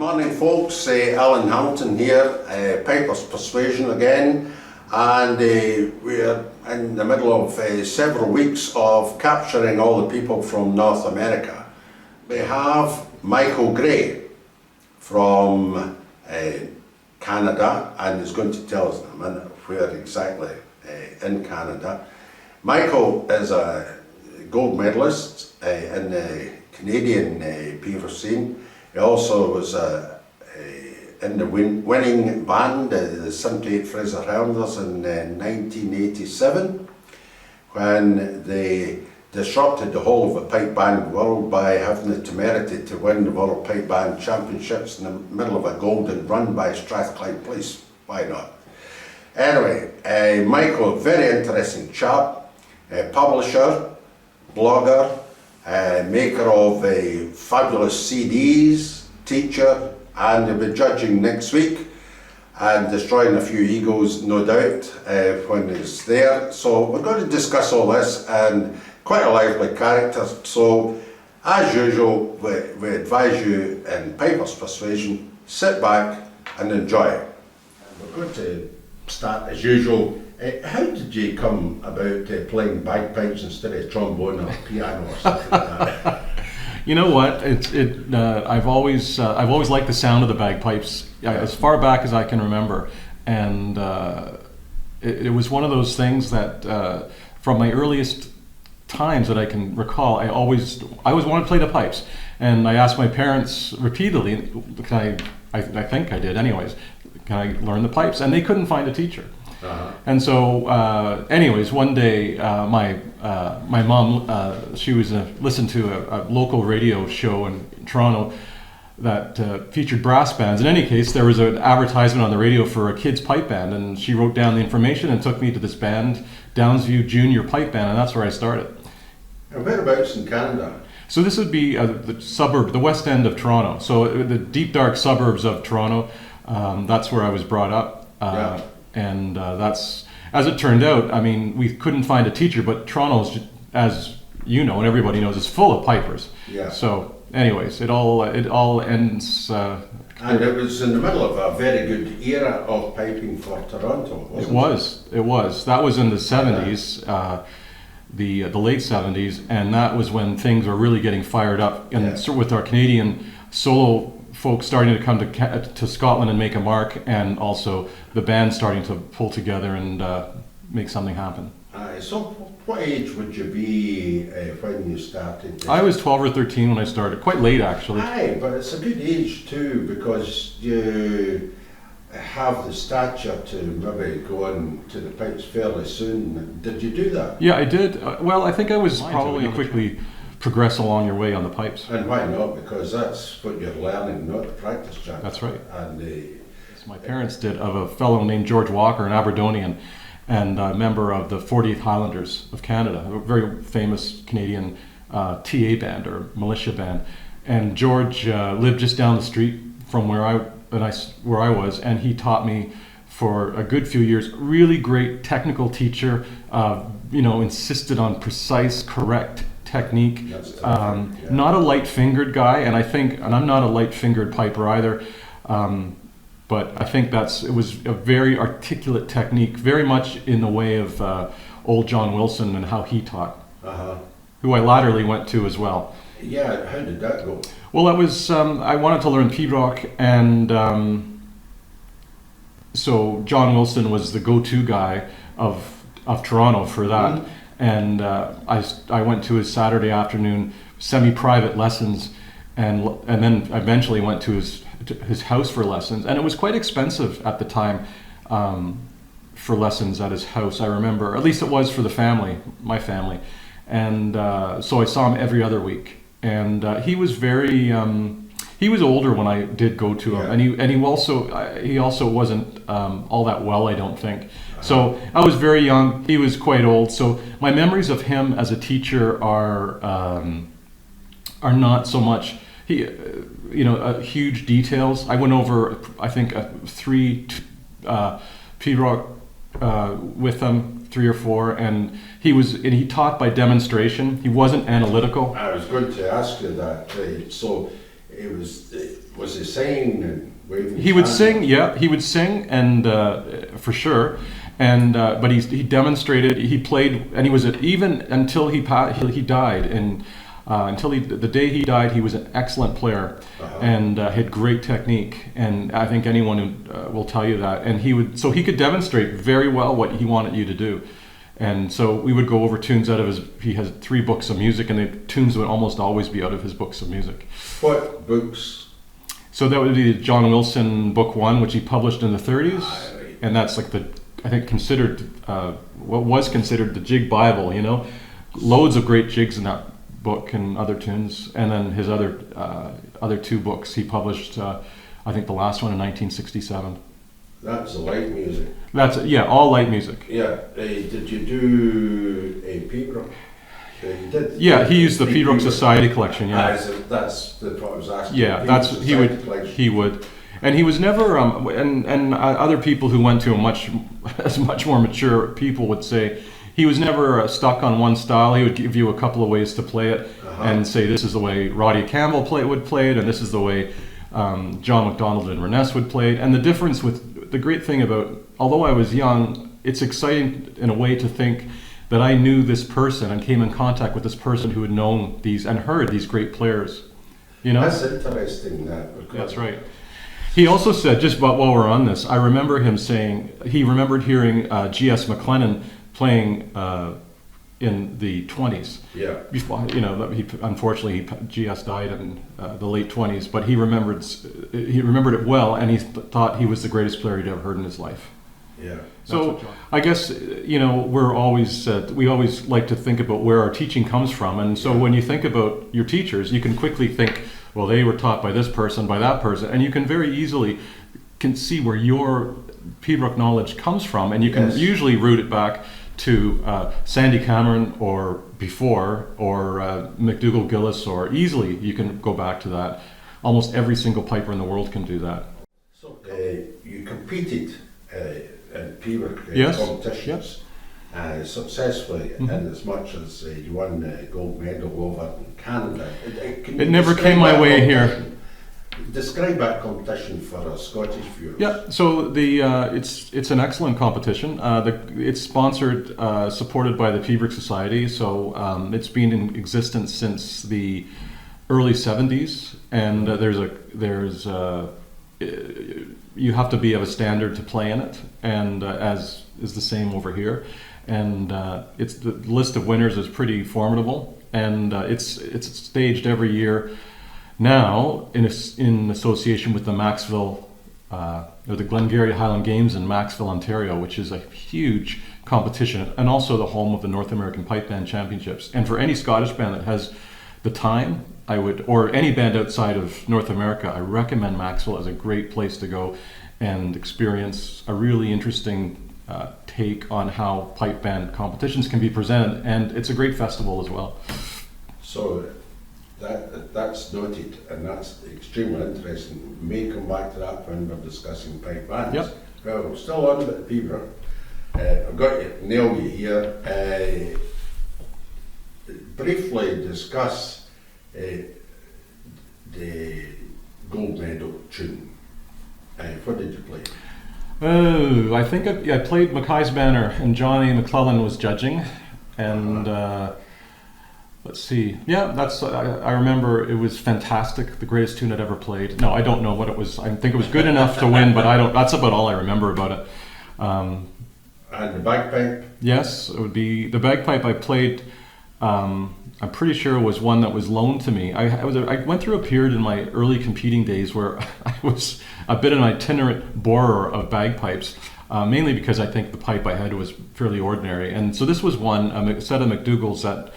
morning, folks. Alan Hamilton here, Pipers'Persuasion again, and we're in the middle of several weeks of capturing all the people from North America. We have Michael Gray from Canada, and he's going to tell us in a minute where exactly in Canada. Michael is a gold medalist in the Canadian Pipers'Persuasion scene. He also was in the winning band, the 78 Fraser Highlanders in 1987, when they disrupted the whole of the pipe band world by having the temerity to win the World Pipe Band Championships in the middle of a golden run by Strathclyde Police. Why not? Anyway, Michael, very interesting chap, publisher, blogger, maker of fabulous CDs, teacher, and he'll be judging next week and destroying a few egos, no doubt, when he's there. So we're going to discuss all this, and quite a lively character. So as usual, we advise you in Pipers'Persuasion, sit back and enjoy it. We're going to start as usual. How did you come about playing bagpipes instead of trombone or piano or something like that? You know what? I've always liked the sound of the bagpipes as far back as I can remember, and it was one of those things that from my earliest times that I can recall, I always wanted to play the pipes, and I asked my parents repeatedly, I think I did anyways, can I learn the pipes? And they couldn't find a teacher. Uh-huh. And so, anyways, one day my mom, she was listened to a local radio show in Toronto that featured brass bands. In any case, there was an advertisement on the radio for a kids pipe band, and she wrote down the information and took me to this band, Downsview Junior Pipe Band, and that's where I started. And whereabouts in Canada? So this would be the west end of Toronto. So the deep, dark suburbs of Toronto. That's where I was brought up. Yeah. And that's, as it turned out, I mean, we couldn't find a teacher, but Toronto's, as you know and everybody knows, is full of pipers. Yeah. So, anyways, it all ends. And it was in the middle of a very good era of piping for Toronto, wasn't it? It was. That was in the 70s, the late 70s, and that was when things were really getting fired up. And so with our Canadian solo folks starting to come to Scotland and make a mark, and also the band starting to pull together and make something happen. So what age would you be when you started? I was 12 or 13 when I started, quite late actually. Aye, but it's a good age too, because you have the stature to maybe go on to the pipes fairly soon. Did you do that? Yeah, I did. Well, I think I was probably quickly progress along your way on the pipes. And why not? Because that's what you're learning, not the practice track. That's right. And my parents did, of a fellow named George Walker, an Aberdonian, and a member of the 40th Highlanders of Canada, a very famous Canadian TA band or militia band. And George lived just down the street from where I was, and he taught me for a good few years. Really great technical teacher, insisted on precise, correct technique. Not a light-fingered guy, and I'm not a light-fingered piper either. But I think it was a very articulate technique, very much in the way of old John Wilson and how he taught, who I latterly went to as well. Yeah, how did that go? Well, I wanted to learn P-Rock, and so John Wilson was the go-to guy of Toronto for that. Mm-hmm. And I went to his Saturday afternoon semi-private lessons, and then eventually went to his house for lessons. And it was quite expensive at the time for lessons at his house. I remember, at least it was for my family. And so I saw him every other week. And he was he was older when I did go to him, and he also wasn't all that well, I don't think. So I was very young. He was quite old. So my memories of him as a teacher are not so much huge details. I went over, I think, 3 P-Rock with him, 3 or 4, and he taught by demonstration. He wasn't analytical. I was going to ask you that. So was he singing and waving? He would sing, yeah, he would sing, and for sure. And but he demonstrated, he played, and he was even until he died, and until the day he died, he was an excellent player, and had great technique. And I think anyone will tell you that. And he could demonstrate very well what he wanted you to do. And so we would go over tunes out of he has 3 books of music, and the tunes would almost always be out of his books of music. What books? So that would be John Wilson Book 1, which he published in the 30s, and that's like I think considered what was considered the jig Bible. You know, loads of great jigs in that book and other tunes. And then his other 2 books he published. I think the last one in 1967. That's the light music. That's all light music. Yeah. Did you do a Pembroke? You did. Yeah, he used the Pembroke Society collection. Yeah, that's what I was asking. Yeah, he would. And he was never, and other people who went to him much more mature people would say, he was never stuck on one style. He would give you a couple of ways to play it, and say this is the way Roddy Campbell would play it, and this is the way John MacDonald and Reness would play it. And the great thing about, although I was young, it's exciting in a way to think that I knew this person and came in contact with this person who had known these and heard these great players. You know, that's interesting. That's right. He also said, just while we're on this, I remember him saying he remembered hearing G.S. McLennan playing in the 20s. Yeah. Before, you know, unfortunately G.S. died in the late 20s, but he remembered it well, and he thought he was the greatest player he'd ever heard in his life. Yeah. So I guess, you know, we always like to think about where our teaching comes from, and so when you think about your teachers, you can quickly think, well, they were taught by this person, by that person, and you can very easily see where your Pembroke knowledge comes from, and you can usually root it back to Sandy Cameron or before, or McDougall Gillis, or easily you can go back to that. Almost every single piper in the world can do that. So you competed in Pembroke competitions successfully, and as much as you won the gold medal over in Canada. It never came my way here. Describe that competition for our Scottish viewers. Yeah, so it's an excellent competition. It's sponsored, supported by the Pembroke Society. So it's been in existence since the early 70s, and you have to be of a standard to play in it, and as is the same over here. And it's the list of winners is pretty formidable, and it's staged every year now in association with the Maxville or the Glengarry Highland Games in Maxville, Ontario, which is a huge competition, and also the home of the North American Pipe Band Championships. And for any Scottish band that has the time, or any band outside of North America, I recommend Maxville as a great place to go and experience a really interesting take on how pipe band competitions can be presented, and it's a great festival as well. So that's noted, and that's extremely interesting. We may come back to that when we're discussing pipe bands. Yep. Well, we're still on with Pembroke. I've got you, nail you here. Briefly discuss the gold medal tune. What did you play? Oh, I think I played Mackay's Banner, and Johnny McClellan was judging, and let's see. Yeah, I remember it was fantastic. The greatest tune I'd ever played. No, I don't know what it was. I think it was good enough to win, but that's about all I remember about it. And the bagpipe? Yes, it would be the bagpipe I played. I'm pretty sure it was one that was loaned to me. I went through a period in my early competing days where I was a bit of an itinerant borer of bagpipes, mainly because I think the pipe I had was fairly ordinary. And so this was a set of McDougall's that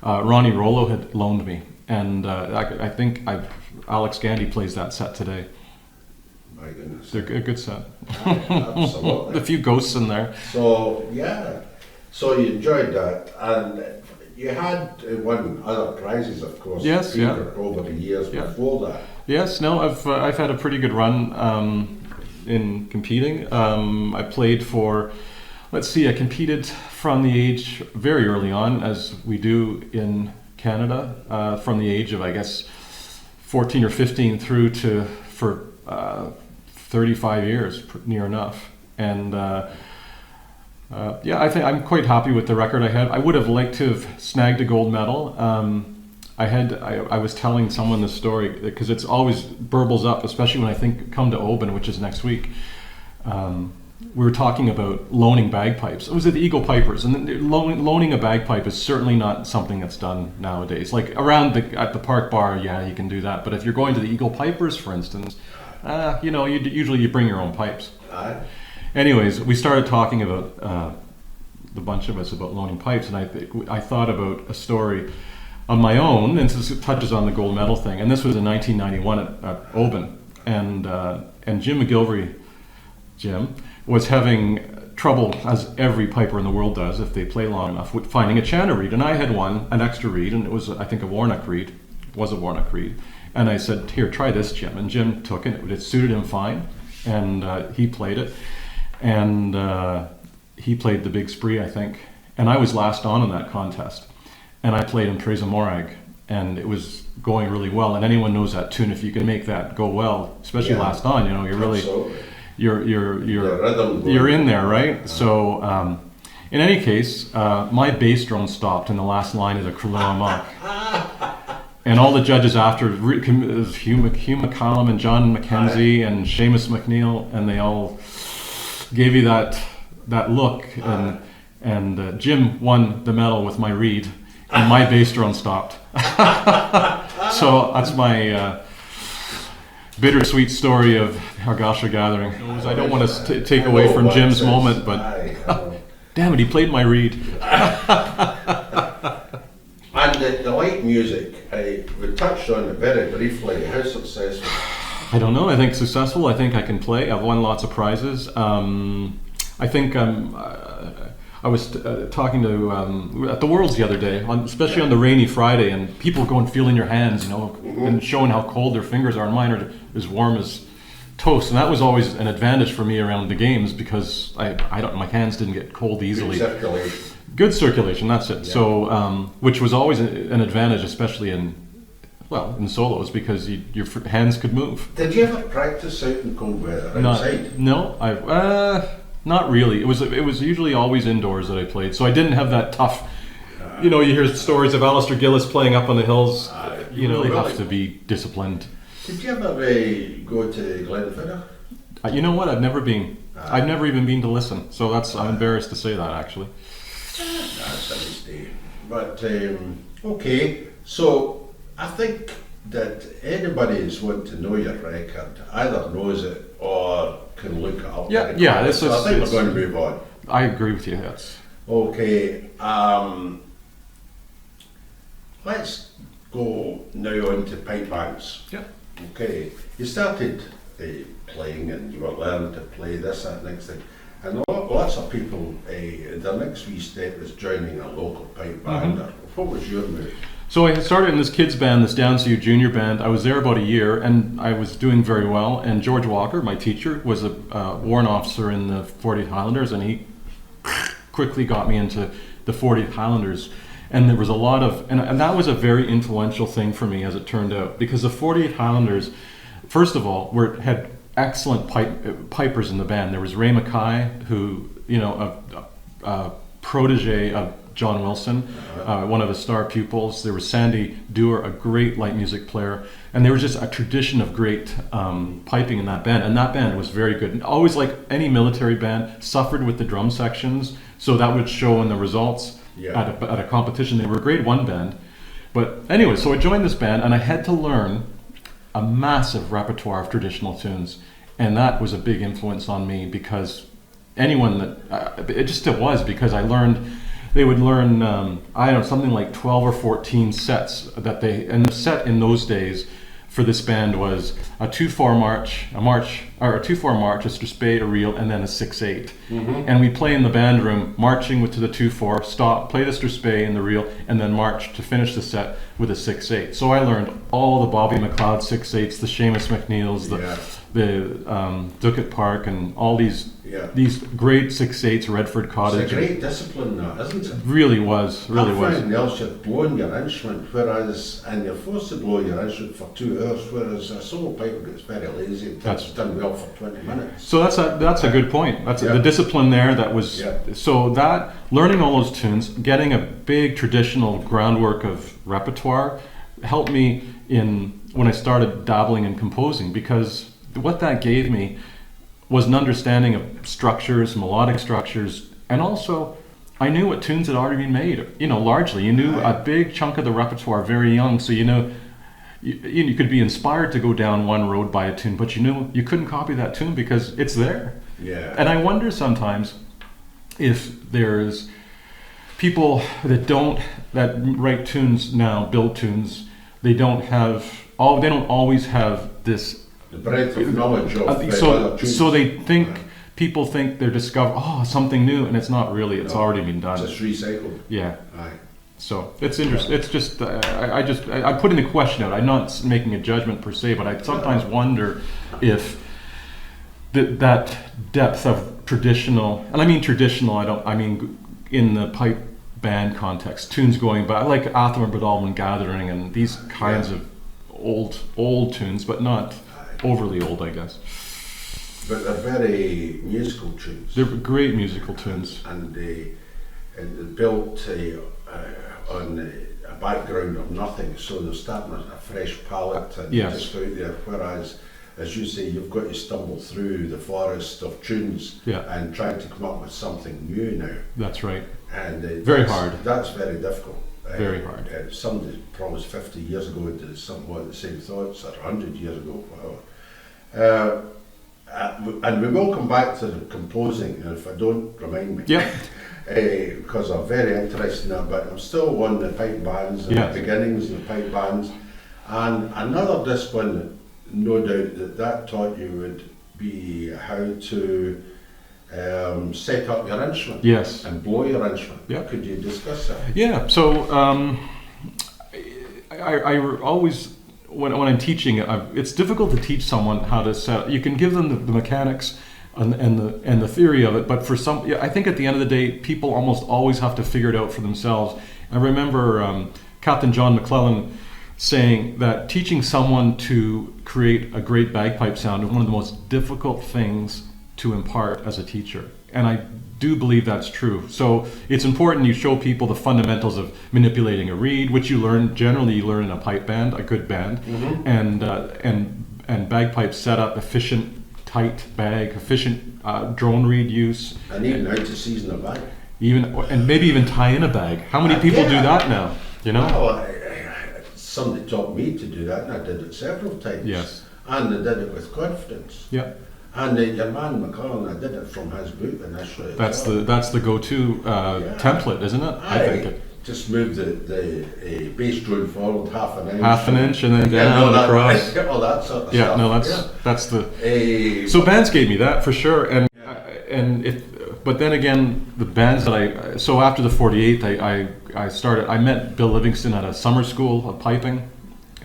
Ronnie Rollo had loaned me. And I think Alex Gandy plays that set today. My goodness. They're a good set. Absolutely. A few ghosts in there. So, yeah. So you enjoyed that. And you had won other prizes, of course. Yes, over the years before that. Yes, no, I've had a pretty good run in competing. I played for, I competed from the age very early on, as we do in Canada, from the age of, I guess, 14 or 15 through to for 35 years, near enough. And yeah, I think I'm quite happy with the record I had. I would have liked to have snagged a gold medal. I was telling someone this story because it's always burbles up, especially when I come to Oban, which is next week. We were talking about loaning bagpipes. It was at the Eagle Pipers, and loaning a bagpipe is certainly not something that's done nowadays. Like at the park bar, yeah, you can do that. But if you're going to the Eagle Pipers, for instance, usually you bring your own pipes. Anyways, we started talking about the bunch of us about loaning pipes, and I thought about a story on my own, and this touches on the gold medal thing. And this was in 1991 at Oban, and Jim McGilvery, was having trouble, as every piper in the world does if they play long enough, with finding a chanter reed. And I had an extra reed, and it was, I think, a Warnock reed. And I said, "Here, try this, Jim." And Jim took it. It suited him fine, and he played it. And he played the Big Spree, I think. And I was last on in that contest. And I played in Presa Morag, and it was going really well. And anyone knows that tune. If you can make that go well, especially last on, you're really... Absolutely. You're in there, right? So, in any case, my bass drum stopped in the last line of the Krulua Monk. And all the judges after, Hugh McCallum and John Mackenzie and Seamus McNeil, and they all gave you that look. And Jim won the medal with my reed, and my bass drum stopped. So that's my... bittersweet story of Hargasha Gathering. I don't want to take away from Jim's moment, but damn it, he played my reed. And the light music, we touched on it very briefly. How successful? I don't know. I think successful. I think I can play. I've won lots of prizes. I think I was talking to at the Worlds the other day, especially on the rainy Friday, and people go and feeling your hands, and showing how cold their fingers are. And mine are as warm as toast, and that was always an advantage for me around the games because my hands didn't get cold easily. Good circulation. That's it. Yeah. So, which was always an advantage, especially in solos, because your hands could move. Did you ever practice out in cold weather outside? No, not really. It was usually always indoors that I played, so I didn't have that tough. You hear stories of Alistair Gillis playing up on the hills. You really have to be disciplined. Did you ever go to Glenfinner? You know what? I've never been. I've never even been to listen. So I'm embarrassed to say that, actually. That's a mistake. But okay, so I think that anybody who's want to know your record either knows it or can look it up. Yeah. I think we're going to move on. I agree with you. Yes. Okay. Let's go now on to pipe bands. Yeah. Okay. You started playing, and you were learning to play this, that, next thing. And lots of people, their next wee step is joining a local pipe band. What was your move? So I started in this kids band, this Downsview junior band. I was there about a year, and I was doing very well. And George Walker, my teacher, was a warrant officer in the 40th Highlanders, and he quickly got me into the 40th Highlanders. And there was a lot of, and that was a very influential thing for me, as it turned out, because the 40th Highlanders, first of all, had excellent pipers in the band. There was Ray Mackay, who, a protege of John Wilson, one of his star pupils. There was Sandy Dewar, a great light music player, and there was just a tradition of great piping in that band, and that band was very good. And always, like any military band, suffered with the drum sections, so that would show in the results. At a competition. They were a grade 1 band. But anyway, so I joined this band, and I had to learn a massive repertoire of traditional tunes, and that was a big influence on me, because anyone that it was because they would learn something like 12 or 14 sets and the set in those days for this band was a 2/4 march, a 2/4 march, a spade, a reel, and then a 6/8. And we play in the band room, marching to the 2/4, stop, play the spade and the reel, and then march to finish the set with a 6/8. So I learned all the Bobby McLeod 6/8s, the Seamus McNeils, the Duckett Park, and all these Yeah. These great 6/8 Redford Cottage. It's a great discipline, that, isn't it? Really was. Really was. Everything else, you're blowing your instrument, and you're forced to blow your instrument for 2 hours, whereas a solo piper gets very lazy. That's done well for 20 minutes. So that's a good point. That's Yeah. the discipline there. That was Yeah. so that learning all those tunes, getting a big traditional groundwork of repertoire, helped me in when I started dabbling in composing, because what that gave me was an understanding of structures, melodic structures, and also I knew what tunes had already been made. Largely, you knew a big chunk of the repertoire very young, so you could be inspired to go down one road by a tune, but you couldn't copy that tune because it's there. Yeah. And I wonder sometimes if there's people that write tunes now, build tunes, they don't always have this. The breadth of knowledge of other tunes. So people think they're discovering something new, and it's not really. It's already been done. Just recycled. Yeah. Aye. So it's interesting. It's just I'm putting the question out. I'm not making a judgment per se, but I sometimes wonder if that depth of traditional, and I mean traditional. I mean in the pipe band context, tunes going back like Atham and Bradalman Gathering and these kinds of old tunes, but not overly old, I guess. But they're very musical tunes. They're great musical tunes. And they're built on a background of nothing, so they're starting a fresh palette and just out there. Whereas, as you say, you've got to stumble through the forest of tunes and trying to come up with something new now. That's right. And very hard. That's very difficult. Very hard. Somebody promised 50 years ago did somewhat the same thoughts, or 100 years ago, whatever. And we will come back to the composing, and if I don't, remind me. Yeah. Because I'm very interested in that, but I'm still on the pipe bands and the beginnings of the pipe bands. And another discipline, no doubt, that taught you would be how to set up your instrument and blow your instrument. Yeah. Could you discuss that? Yeah, so I always, when I'm teaching, it's difficult to teach someone how to set. You can give them the mechanics and the theory of it, but for some, I think at the end of the day, people almost always have to figure it out for themselves. I remember Captain John McClellan saying that teaching someone to create a great bagpipe sound is one of the most difficult things to impart as a teacher, and I do believe that's true. So it's important you show people the fundamentals of manipulating a reed, which you generally learn in a pipe band, a good band, and bagpipe setup, efficient tight bag, efficient drone reed use, and even how to season a bag, and maybe even tie in a bag. How many people do that now? Well, somebody taught me to do that, and I did it several times. Yes, and I did it with confidence. Yeah. And your man McClellan, I did it from his book initially. That's the go-to template, isn't it? I think it. Just move the bass drum forward half an inch, and then down across. All that sort of stuff. Yeah, no, that's the. So bands gave me that for sure, but then again, the bands that so after the 48th, I met Bill Livingston at a summer school of piping,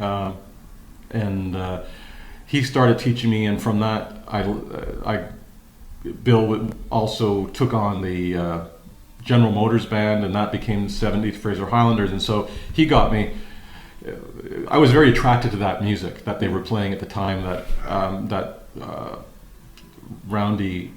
and he started teaching me, and from that, Bill also took on the General Motors band, and that became the 70th Fraser Highlanders, and so he got me. I was very attracted to that music that they were playing at the time, that roundy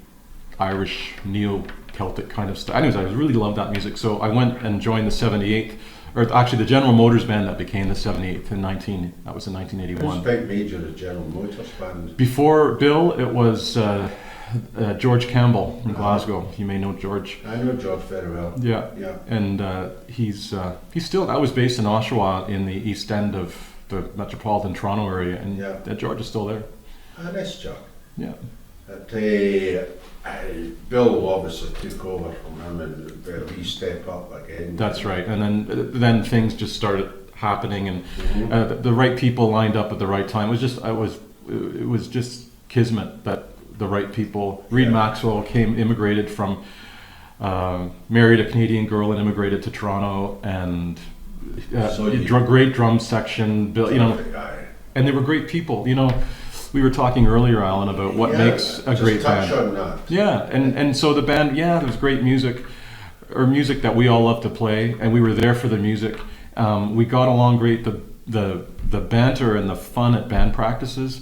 Irish neo-Celtic kind of stuff. Anyways, I really loved that music, so I went and joined the 78th, or actually the General Motors band that became the 78th that was in 1981. Who's pipe major the General Motors band? Before Bill, it was George Campbell from Glasgow. You may know George. I know George very well. Yeah. And he's still. I was based in Oshawa in the east end of the metropolitan Toronto area, and George is still there. Nice job. Yeah. Bill obviously took over from him, and he stepped up again. That's right, and then things just started happening, and the right people lined up at the right time. It was just kismet that the right people. Reed Maxwell immigrated from, married a Canadian girl and immigrated to Toronto, and great drum section. Bill, and they were great people. we were talking earlier, Alan, about what makes a great touch band. on that. Yeah, and so the band, there was great music, or music that we all love to play, and we were there for the music. We got along great. The banter and the fun at band practices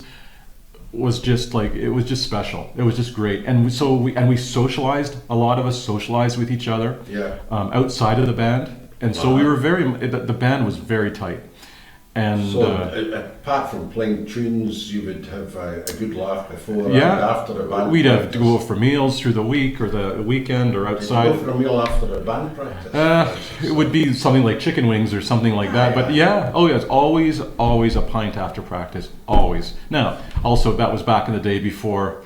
was just like, it was just special. It was just great. And so we socialized, a lot of us socialized with each other outside of the band. And so we were the band was very tight. And so apart from playing tunes, you would have a good laugh before and after a band we'd practice. have to go for meals through the week or the weekend or outside. Did you go for a meal after a band practice? It would be something like chicken wings or something like that. But it's always a pint after practice, always. Now, also that was back in the day before,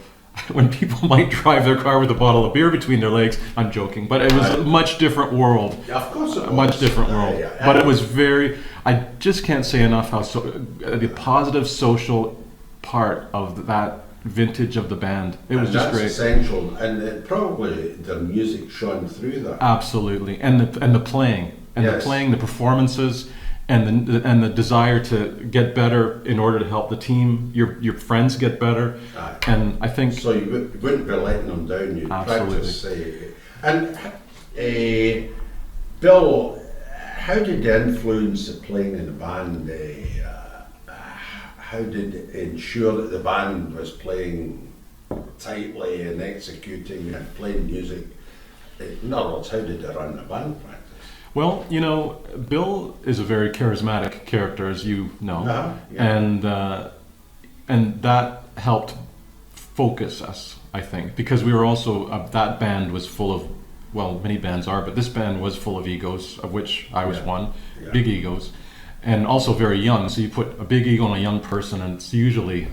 when people might drive their car with a bottle of beer between their legs. I'm joking, but it was a much different world. Yeah, of course it was. A much different world. But it was very, I just can't say enough how the positive social part of that vintage of the band. It was just great. That's essential, and probably the music shone through that. Absolutely, and the playing, the performances, and the desire to get better in order to help the team, your friends get better. And I think so. You wouldn't be letting them down. You practice. And Bill, how did the influence of playing in the band? How did it ensure that the band was playing tightly and executing and playing music? In other words, how did they run the band practice? Well, Bill is a very charismatic character, as you know, and that helped focus us, I think, because we were also that band was full of, well, many bands are, but this band was full of egos, of which I was one, big egos, and also very young. So you put a big ego on a young person, and it's usually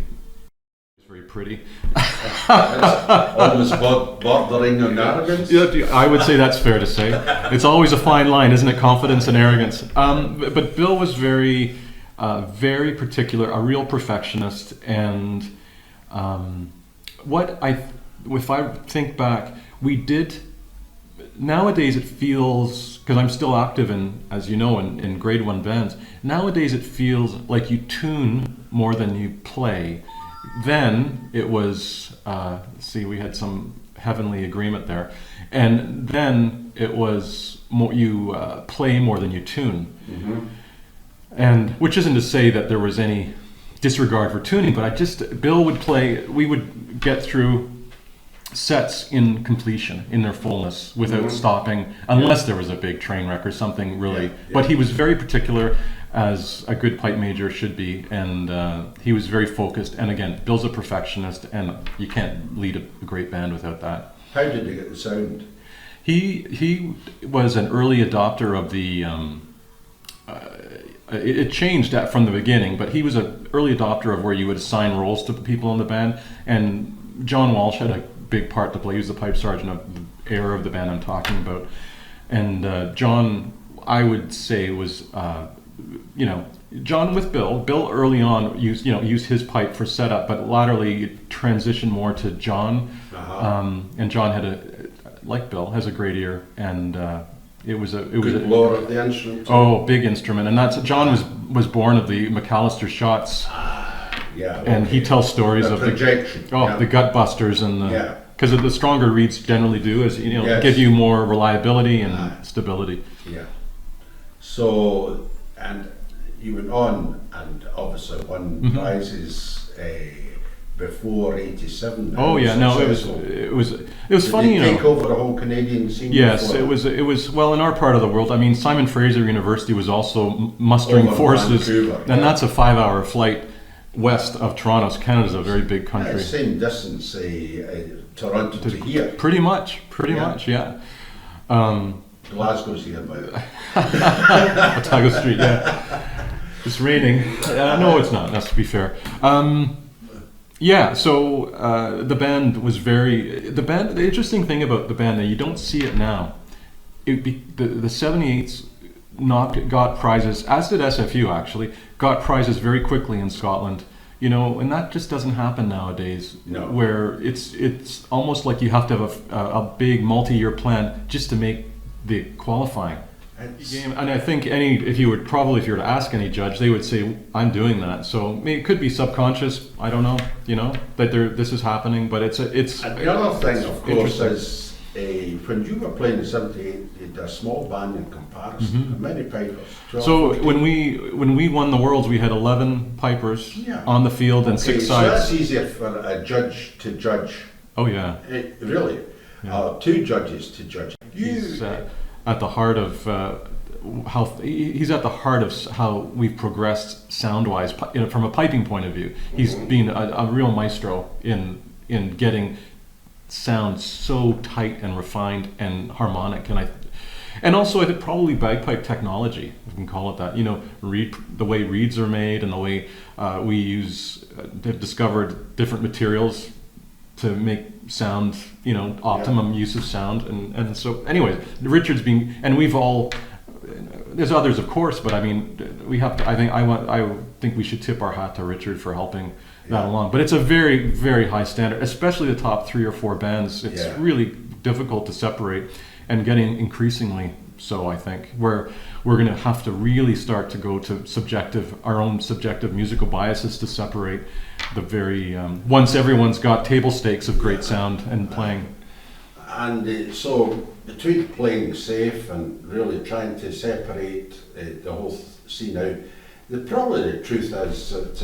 very pretty. It's almost bordering on arrogance. Yeah, I would say that's fair to say. It's always a fine line, isn't it? Confidence and arrogance. But Bill was very, very particular, a real perfectionist, and if I think back, we did. Nowadays it feels, because I'm still active in, as you know, in grade 1 bands. Nowadays it feels like you tune more than you play. Then it was, we had some heavenly agreement there, and then it was more you play more than you tune, and which isn't to say that there was any disregard for tuning, but Bill would play. We would get through sets in completion, in their fullness, without stopping, unless there was a big train wreck or something really. But he was very particular, as a good pipe major should be, and he was very focused. And again, Bill's a perfectionist, and you can't lead a great band without that. How did he get the sound? He was an early adopter of the. It changed that from the beginning, but he was an early adopter of where you would assign roles to the people in the band. And John Walsh had a big part to play. He was the pipe sergeant of the era of the band I'm talking about. And John, I would say, was. John with Bill early on used his pipe for setup, but latterly transitioned more to John. And John like Bill, has a great ear, and it was a blower of the instrument. Oh, big instrument, and John was born of the McAllister shots. And he tells stories of projection. The gut busters and because the stronger reeds generally do is give you more reliability and stability. Yeah. So. And you went on and obviously won prizes before '87. Oh yeah, no, it was funny. Did they take over the whole Canadian scene? Yes, before? it was well in our part of the world. I mean, Simon Fraser University was also mustering forces, Vancouver, that's a 5-hour flight west of Toronto. So Canada's a very big country. Same distance, Toronto to here. Pretty much, yeah. Glasgow's here, by the way. Otago Street, It's raining. No, it's not. That's to be fair. So the band was the interesting thing about the band that you don't see it now. The 78s got prizes, as did SFU actually, got prizes very quickly in Scotland. And that just doesn't happen nowadays. No. Where it's almost like you have to have a big multi-year plan just to make the qualifying. game. And I think if you were to ask any judge, they would say, I'm doing that. So I mean, it could be subconscious, I don't know, that this is happening, but it's and the other thing, of course, is when you were playing in '78, you had a small band in comparison. Mm-hmm. How many pipers? 12, so 14? when we won the Worlds, we had 11 pipers Yeah. on the field and 6 so sides. that's easier for a judge to judge. Oh yeah. Really? Yeah. 2 judges to judge. He's at the heart of he's at the heart of how we've progressed sound-wise, from a piping point of view. He's been a real maestro in getting sound so tight and refined and harmonic, and also I think probably bagpipe technology, if we can call it that. The way reeds are made and the way they've discovered different materials to make sound, optimum use of sound, and so anyways, Richard's been, and we've all, there's others of course, but I mean we have to, I think we should tip our hat to Richard for helping that along. But it's a very, very high standard, especially the top 3 or 4 bands. It's really difficult to separate, and getting increasingly so, I think, where we're going to have to really start to go to our own subjective musical biases to separate the very, once everyone's got table stakes of great sound and playing. And so between playing safe and really trying to separate the whole scene out, probably the truth is that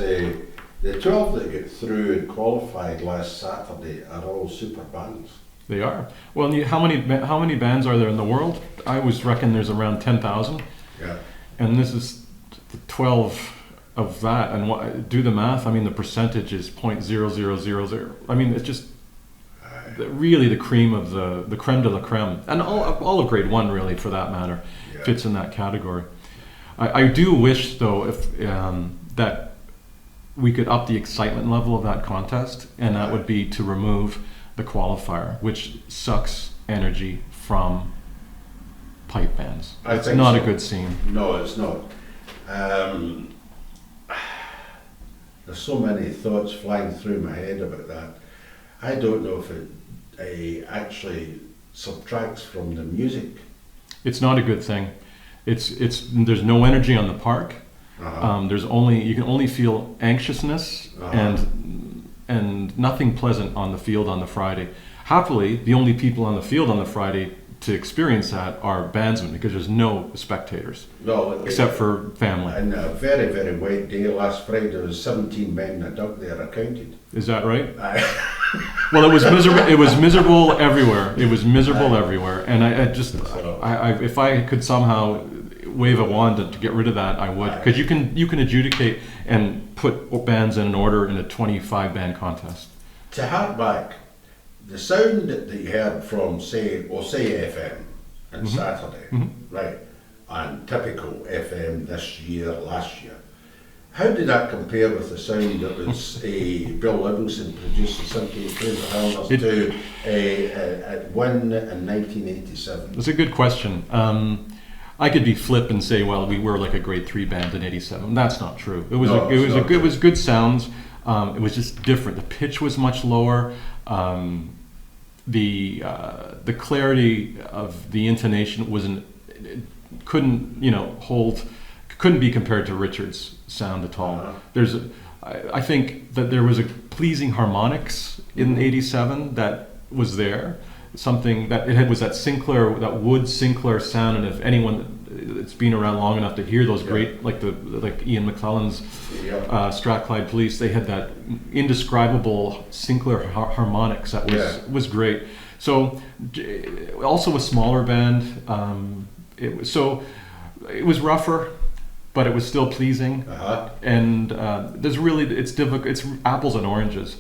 the 12 that get through and qualified last Saturday are all super bands. They are. Well, how many bands are there in the world? I always reckon there's around 10,000. Yeah. And this is 12 of that. And do the math. I mean, the percentage is 0.0000. I mean, it's just really the cream of the creme de la creme, and all of grade 1 really, for that matter, fits in that category. I do wish though if that we could up the excitement level of that contest, and that would be to remove the qualifier, which sucks energy from pipe bands. It's not a good scene. No, it's not. There's so many thoughts flying through my head about that. I don't know if it actually subtracts from the music. It's not a good thing. There's no energy on the park. You can only feel anxiousness and nothing pleasant on the field on the Friday. Happily, the only people on the field on the Friday to experience that are bandsmen, because there's no spectators, except for family. And a very, very wet day last Friday, there was 17 men in a duck there, I counted. Is that right? Well, it was miserable. It was miserable everywhere. It was miserable everywhere. And if I could somehow wave a wand to get rid of that, I would, because you can adjudicate and put bands in an order in a 25-band contest. To hark back, the sound that you heard from, say FM on Saturday, right, and typical FM this year, last year, how did that compare with the sound that was Bill Livingston produced the Simply Fraser Hellers to at Wynn in 1987? That's a good question. I could be flip and say, well, we were like a grade 3 band in '87. That's not true. It was good sounds. It was just different. The pitch was much lower. The clarity of the intonation couldn't be compared to Richard's sound at all. I think that there was a pleasing harmonics in '87 that was there. Something that was that wood Sinclair sound, and if anyone that's been around long enough to hear those great, like Ian McClellan's Strathclyde Police, they had that indescribable Sinclair harmonics that was great. So also a smaller band. It was rougher, but it was still pleasing. And it's difficult. It's apples and oranges.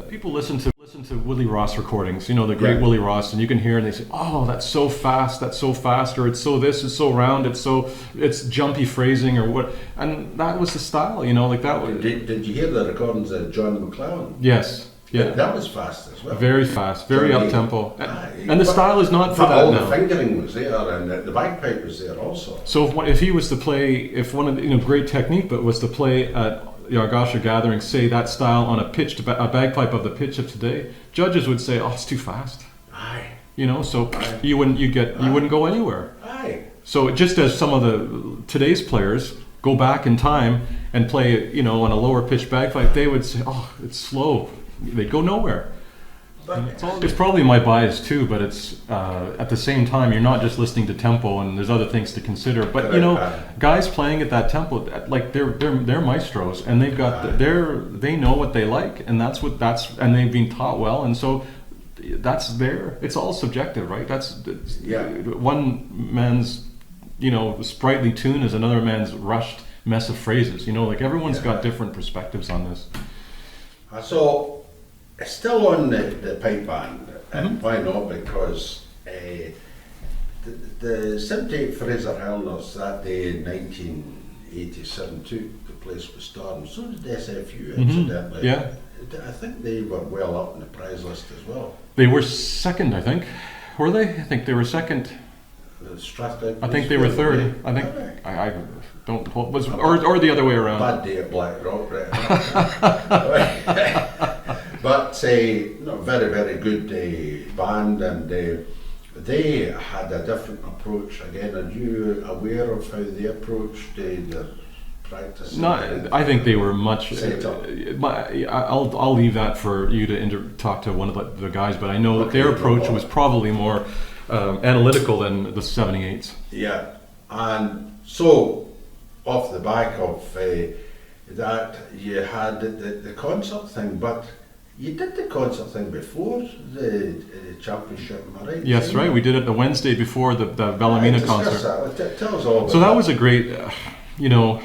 People listen to Willie Ross recordings, the great Willie Ross, and you can hear and they say, oh, that's so fast, or it's so this, it's so round, it's jumpy phrasing or what, and that was the style, like that was. Did you hear the recordings of John McClellan? Yes. Yeah. That was fast as well. Very fast, very up-tempo. And the style is not for that all now. The fingering was there, and the bagpipe was there also. So if he was to play, if one of the, great technique, but was to play at the Argosha gathering, say that style on a bagpipe of the pitch of today, judges would say, oh, it's too fast. Aye. So you wouldn't go anywhere. Aye. So just as some of the today's players go back in time and play, you know, on a lower pitched bagpipe, they would say, "Oh, it's slow." They'd go nowhere. It's probably my bias too, but it's at the same time you're not just listening to tempo, and there's other things to consider. But you know, guys playing at that tempo, like they're maestros, and they've got they know what they like, and and they've been taught well, and so that's it's all subjective, right? That's one man's, you know, sprightly tune is another man's rushed mess of phrases. You know, like everyone's got different perspectives on this. So. Still on the pipe band, and why not? Because the 78 Fraser Hellners that day in 1987 took the place with Storm. So did SFU, incidentally. Yeah. I think they were well up in the prize list as well. They were second, I think. Were they? I think they were second. I think they were third. I think I don't or the other way around. Bad day at Black Rock, right? But very, very good band, and they had a different approach. Again, are you aware of how they approached their practice? No, I think they were much. I'll leave that for you to talk to one of the guys, but I know that their approach was probably more analytical than the 78s. Yeah, and so off the back of that, you had the concert thing, but you did the concert thing before the championship, am I right? Yes, right. We did it the Wednesday before the Ballymena concert. Tell us all about So that was a great, you know,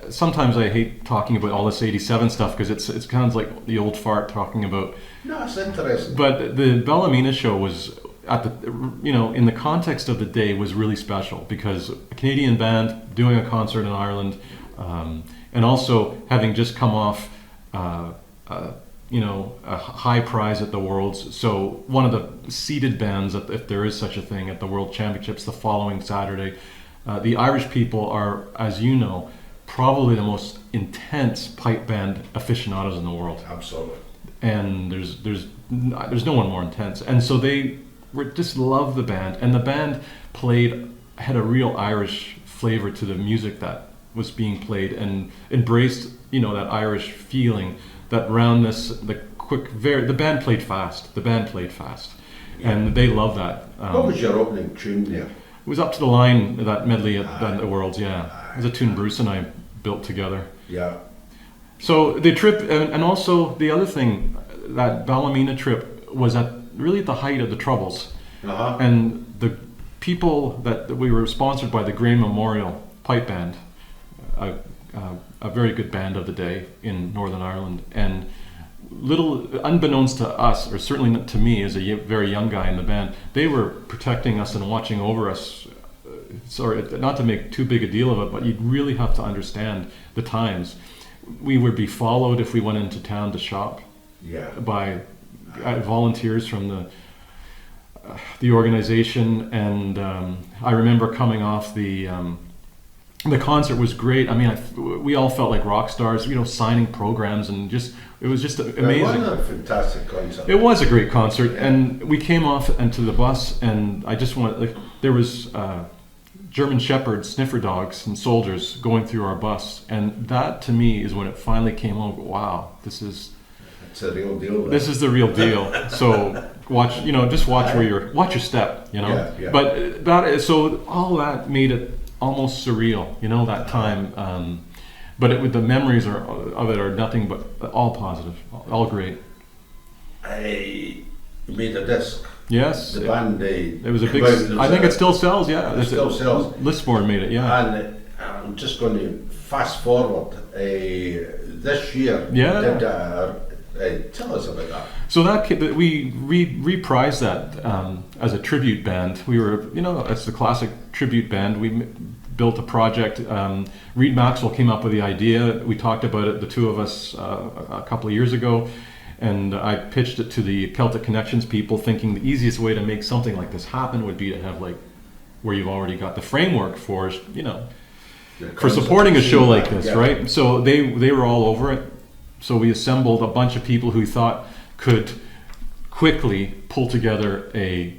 sometimes I hate talking about all this 87 stuff because it's kind of like the old fart talking about. No, it's interesting. But the Ballymena show was in the context of the day was really special because a Canadian band doing a concert in Ireland, and also having just come off a high prize at the Worlds. So one of the seeded bands, if there is such a thing, at the World Championships the following Saturday. The Irish people are, as you know, probably the most intense pipe band aficionados in the world. Absolutely. And there's no one more intense. And so they just love the band. And the band had a real Irish flavor to the music that was being played and embraced, that Irish feeling. That roundness, the band played fast. Yeah. And they love that. What was your opening tune there? It was Up to the Line, that medley at the Worlds. Yeah, it was a tune Bruce and I built together. Yeah. So the trip, and also the other thing, that Ballymena trip was at the height of the Troubles, and the people that we were sponsored by the Gray Memorial Pipe Band. A very good band of the day in Northern Ireland, and little unbeknownst to us, or certainly not to me as a very young guy in the band, they were protecting us and watching over us. Sorry, not to make too big a deal of it, but you'd really have to understand the times. We would be followed if we went into town to shop by volunteers from the organization, and I remember coming off the concert was great. I mean, we all felt like rock stars, signing programs, and it was just amazing. It was a fantastic concert. It was a great concert, and we came off into the bus, and I just there was German Shepherd sniffer dogs and soldiers going through our bus, and that to me is when it finally came over. Wow, it's a real deal. This is the real deal. So watch where watch your step, Yeah. But so all that made it almost surreal, that time. But the memories of it are nothing but all positive, all great. I made a disc. Yes. The band. It was a big. I think it still sells. Yeah. It still sells. Listborn made it. Yeah. And I'm just going to fast forward. This year. Yeah. Tell us about that. So we reprised that as a tribute band. We were, it's the classic tribute band. We built a project. Reed Maxwell came up with the idea. We talked about it, the two of us, a couple of years ago, and I pitched it to the Celtic Connections people, thinking the easiest way to make something like this happen would be to have where you've already got the framework for supporting a show like this, right? So they were all over it. So we assembled a bunch of people who thought could quickly pull together a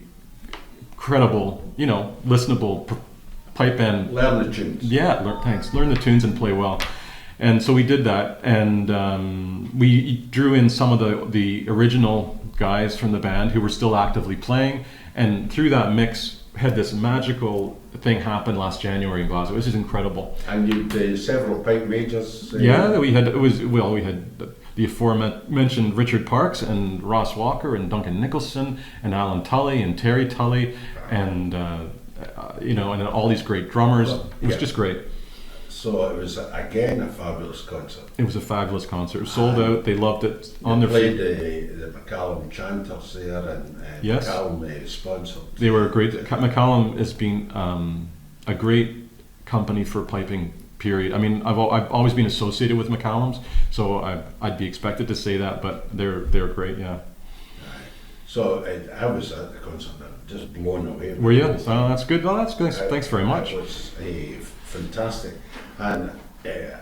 incredible, listenable pipe band. Learn the tunes. Yeah, learn the tunes and play well. And so we did that, and we drew in some of the original guys from the band who were still actively playing, and through that mix had this magical thing happen last January in Glasgow. It was just incredible. And you did several pipe majors. Yeah, we had the aforementioned Richard Parks and Ross Walker and Duncan Nicholson and Alan Tully and Terry Tully and and all these great drummers. It was just great. So it was again a fabulous concert. It was a fabulous concert. It was sold out. They loved it. They played the McCallum Chanters there, and yes. McCallum sponsored. They were great. McCallum has been a great company for piping. Period. I mean, I've always been associated with McCallum's, so I'd be expected to say that, but they're great. Yeah. So I was at the concert, just blown away. Were you? Oh, that's good. Well, that's good. Thanks very much. It was fantastic, and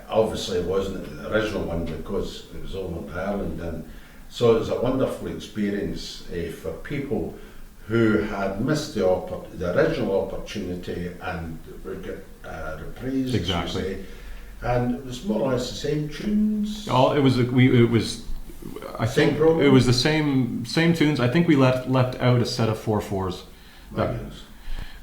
obviously it wasn't the original one because it was over in Ireland, and so it was a wonderful experience for people who had missed the original opportunity and would get reprised. Exactly. And it was more or less the same tunes. Oh, it was I think it was the same tunes. I think we left out a set of 4/4s.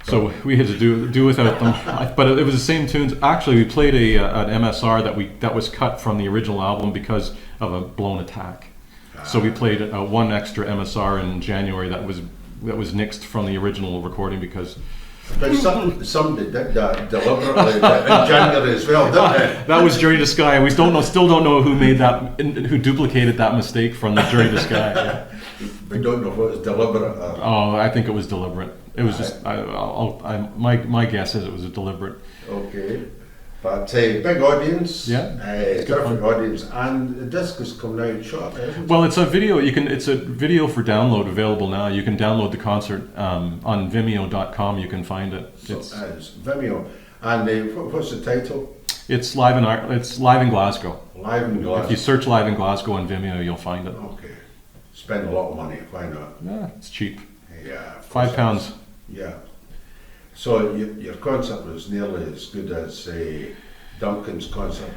So we had to do without them. But it was the same tunes. Actually, we played an MSR that was cut from the original album because of a blown attack. So we played one extra MSR in January that was nixed from the original recording because. But somebody did that deliberately in January as well, didn't they? That was Journey to Sky. We still don't know who made that, who duplicated that mistake from the Journey to Sky. Yeah. We don't know if it was deliberate. Oh, I think it was deliberate. It was just. My guess is it was a deliberate. Okay, but big audience. Yeah. Terrific audience, and the disc is coming out shortly, isn't it? Well, it's a video. It's a video for download available now. You can download the concert on Vimeo.com. You can find it. It's Vimeo, and what's the title? It's live in Glasgow. Live in Glasgow. If you search Live in Glasgow on Vimeo, you'll find it. Okay. Spend a lot of money. Why not? Yeah, it's cheap. Yeah. £5. Yeah. So your concert was nearly as good as Duncan's concert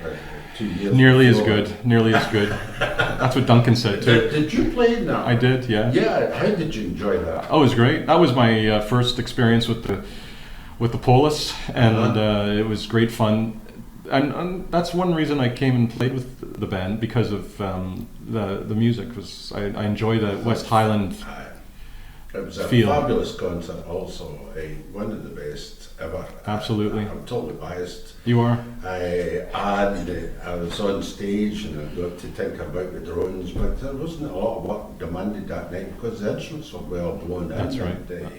2 years Nearly before. as good. Nearly as good. That's what Duncan said too. Did you play in that? I did. Yeah. Yeah. How did you enjoy that? Oh, it was great. That was my first experience with the Polis, and it was great fun. And that's one reason I came and played with the band, because of the music. I enjoy the West Highland. It was a feel. Fabulous concert, also one of the best ever. Absolutely. I'm totally biased. You are? I was on stage and I got to think about the drones, but there wasn't a lot of work demanded that night because the instruments were well blown in. That's right.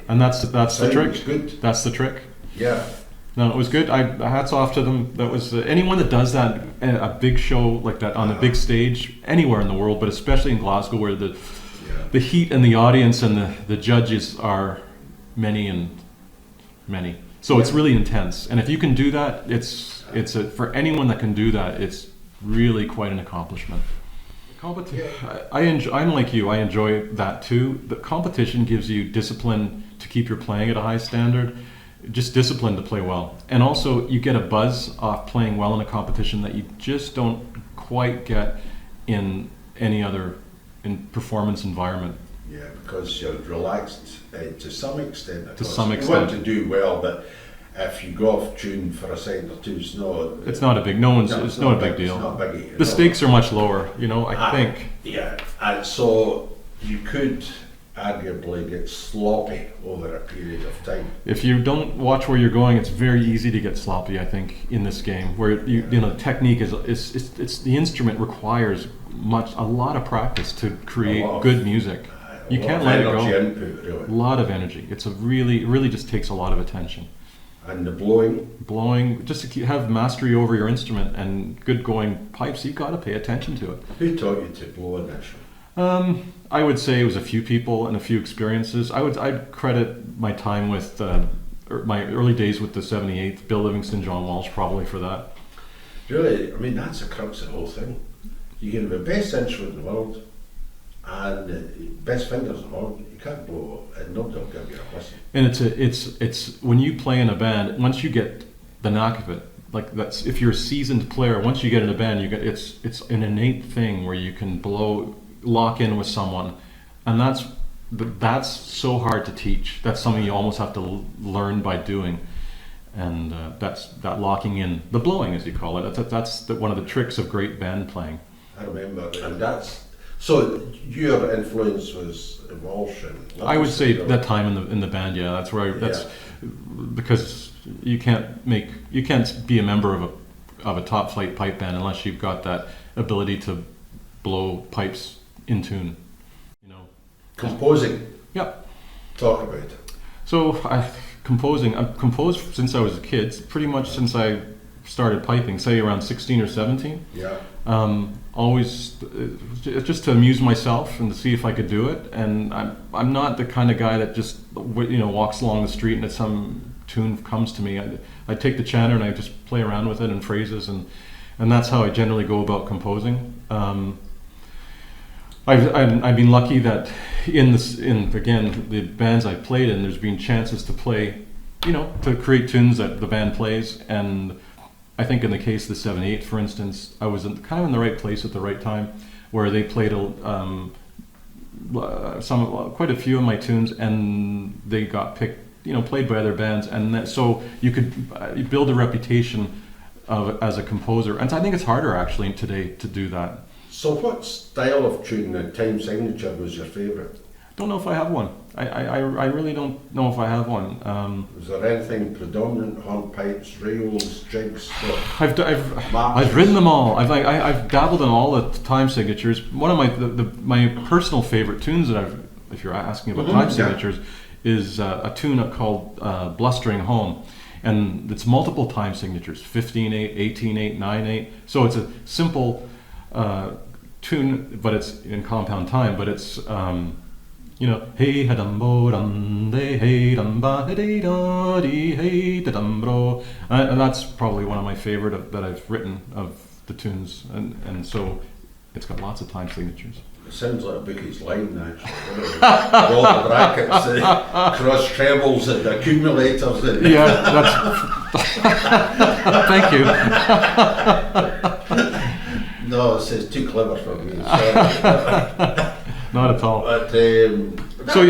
And that's the trick. Was good. That's the trick. Yeah. No, it was good. Hats off to them. That was anyone that does that, a big show like that on a big stage anywhere in the world, but especially in Glasgow, where the heat and the audience and the judges are many and many. So it's really intense. And if you can do that, for anyone that can do that, it's really quite an accomplishment. I'm like you. I enjoy that too. The competition gives you discipline to keep your playing at a high standard. Just discipline to play well, and also you get a buzz off playing well in a competition that you just don't quite get in any other performance environment. Yeah, because you're relaxed to some extent. To some You extent, want to do well, but if you go off tune for a second or two, it's not a big. It's not a big deal. It's not biggie. The stakes are much lower, I think. Yeah, and so you could arguably get sloppy over a period of time. If you don't watch where you're going, it's very easy to get sloppy, I think, in this game, where technique is the instrument requires a lot of practice to create good music. You can't let it go. Input, really. A lot of energy. It really just takes a lot of attention. And the blowing, just to have mastery over your instrument and good going pipes, you've got to pay attention to it. Who taught you to blow initially? I would say it was a few people and a few experiences. I'd credit my time with my early days with the 78th, Bill Livingston, John Walsh, probably for that. Really, I mean, that's the crux of the whole thing. You can have the best instrument in the world, and best fingers and all, you can't blow, and nobody will give you a listen. And it's when you play in a band, once you get the knack of it, like that's if you're a seasoned player, once you get in a band, you get it's an innate thing where you can lock in with someone, and that's so hard to teach. That's something you almost have to learn by doing, and that's that locking in, the blowing as you call it. That's one of the tricks of great band playing. I remember, and that's so your influence was Walshin. I would say that time in the band, yeah, that's where because you can't be a member of a top flight pipe band unless you've got that ability to blow pipes in tune, you know. Composing. Yep. Talk about it. So I've composed since I was a kid, pretty much since I started piping, say around 16 or 17. Yeah. Always just to amuse myself and to see if I could do it. And I'm not the kind of guy that just walks along the street and some tune comes to me. I take the chanter and I just play around with it and phrases, and that's how I generally go about composing. I've been lucky that in the bands I played in, there's been chances to play, to create tunes that the band plays. And I think in the case of the 7/8, for instance, I was kind of in the right place at the right time, where they played quite a few of my tunes, and they got picked, played by other bands, and so you could build a reputation as a composer. And I think it's harder actually today to do that. So what style of tune and time signature was your favourite? Don't know if I have one. I really don't know if I have one. Was there anything predominant? Hornpipes, reels, jigs? I've written them all. I've dabbled in all the time signatures. One of my personal favorite tunes if you're asking about time signatures, is a tune called "Blustering Home," and it's multiple time signatures: 15/8, 18/8, 9/8. So it's a simple tune, but it's in compound time. But it's hey hadambo dande hey damba hey da di hey dadambro, and that's probably one of my favorite that I've written of the tunes, and so it's got lots of time signatures. It sounds like a Bookie's line, actually. All the brackets, cross trebles, and accumulators. Yeah, that's. Thank you. No, it's too clever for me. Sorry. Not at all. But So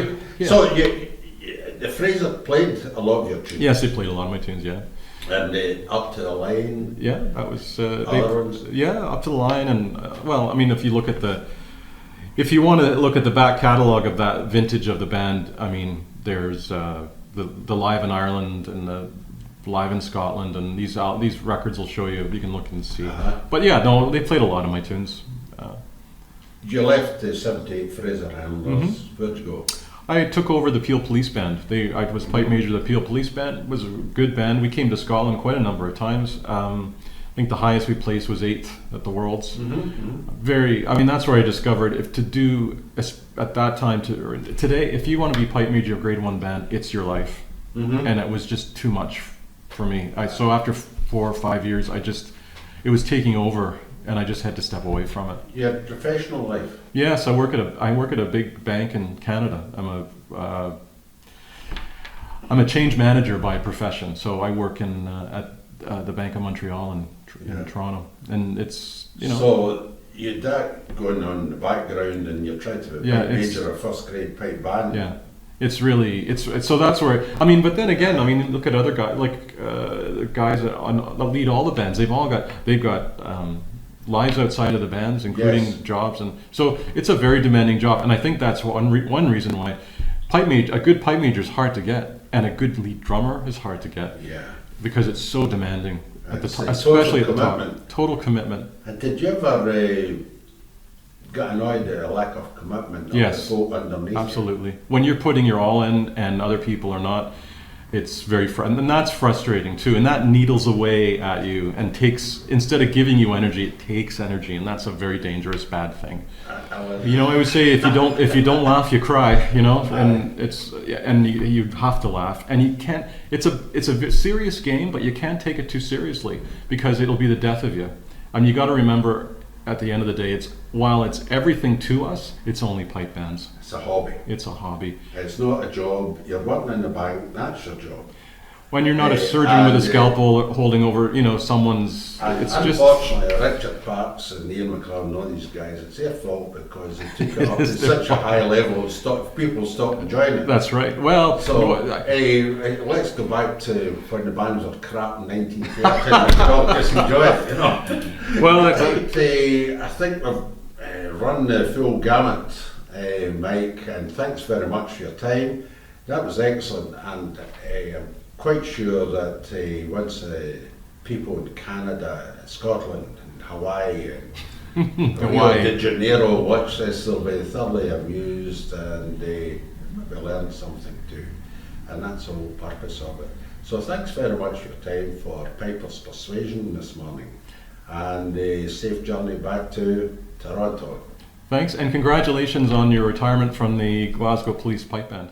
the Fraser played a lot of your tunes. Yes, they played a lot of my tunes. Yeah. And Up to the Line. Yeah, that was. Other ones. Yeah, Up to the Line, and if you look at if you want to look at the back catalogue of that vintage of the band, I mean, there's the Live in Ireland and the Live in Scotland, and these records will show you. You can look and see. But yeah, no, they played a lot of my tunes. You left the 78 Fraser Handlers. Where'd you go? I took over the Peel Police Band. I was pipe major of the Peel Police Band. It was a good band. We came to Scotland quite a number of times. I think the highest we placed was 8th at the Worlds. That's where I discovered at that time today, if you want to be pipe major of grade 1 band, it's your life. And it was just too much for me. So after 4 or 5 years, it was taking over, and I just had to step away from it. Your professional life? Yes, I work at a big bank in Canada. I'm a change manager by profession, so I work at the Bank of Montreal in Toronto, and it's So you're that going on in the background, and you're trying to be major a first grade pipe band. Yeah. It's really so that's where but then again, look at other guys like guys that lead all the bands. They've got lives outside of the bands, including jobs, and so it's a very demanding job. And I think that's one reason why a good pipe major is hard to get, and a good lead drummer is hard to get. Yeah, because it's so demanding at the top, especially at the top. Total commitment. And did you ever get annoyed at a lack of commitment of the folk underneath? Absolutely. When you're putting your all in and other people are not, it's very and that's frustrating too, and that needles away at you and instead of giving you energy, it takes energy, and that's a very dangerous bad thing. I always say if you don't laugh, you cry, and you have to laugh, and you can't. It's a serious game, but you can't take it too seriously because it'll be the death of you. And you got to remember, at the end of the day, while it's everything to us, it's only pipe bands. It's a hobby. It's a hobby. It's not a job. You're working in the bank, that's your job. When you're not a surgeon with a scalpel holding over, someone's. It's just. Unfortunately, Richard Parks and Ian McLaren, all these guys, it's their fault because they took it up to such a high level, people stopped enjoying it. That's right. Well, so let's go back to when the bands were crap in 1930. Just enjoy it, Well, I think we've run the full gamut, Mike, and thanks very much for your time. That was excellent, and I'm quite sure that once people in Canada, Scotland, and Hawaii, and Rio de Janeiro watch this, they'll be thoroughly amused and maybe learn something too. And that's the whole purpose of it. So thanks very much for your time for Pipers'Persuasion this morning, and a safe journey back to Toronto. Thanks, and congratulations on your retirement from the Glasgow Police Pipe Band.